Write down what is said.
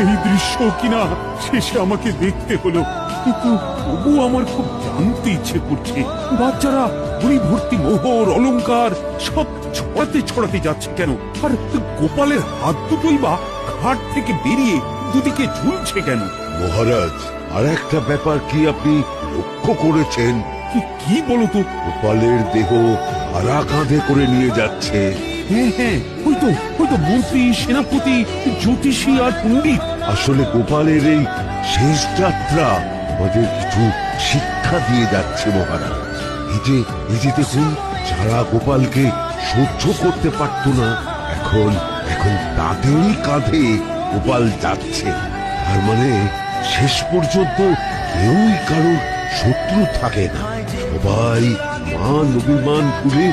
এই দৃশ্য কিনা শেষে আমাকে দেখতে হলো, কিন্তু তবু আমার খুব জানতে ইচ্ছে করছে বাচ্চারা ঘুড়ি ভর্তি মোহর অলংকার সব ছড়াতে ছড়াতে যাচ্ছে কেন, আর গোপালের হাত দুটোই বা ঘাট থেকে বেরিয়ে দুদিকে ঝুলছে কেন? মহারাজ, আর একটা ব্যাপার কি আপনি লক্ষ্য করেছেন? কি বলতো? গোপালের দেহ ভাড়া কাঁধে করে নিয়ে যাচ্ছে। হ্যাঁ হ্যাঁ, ওই তো মন্ত্রী, সেনাপতি, জ্যোতিষী আর পণ্ডিত। আসলে গোপালের এই শেষ যাত্রা আমাদের কিছু শিক্ষা দিয়ে যাচ্ছে মহারাজ। এই যে দেখুন, যারা গোপালকে সহ্য করতে পারত না, এখন এখন তাদেরই কাঁধে গোপাল যাচ্ছে। তার মানে শেষ পর্যন্ত কেউই কারোর শত্রু থাকে না, সবাই মান অভিমান করে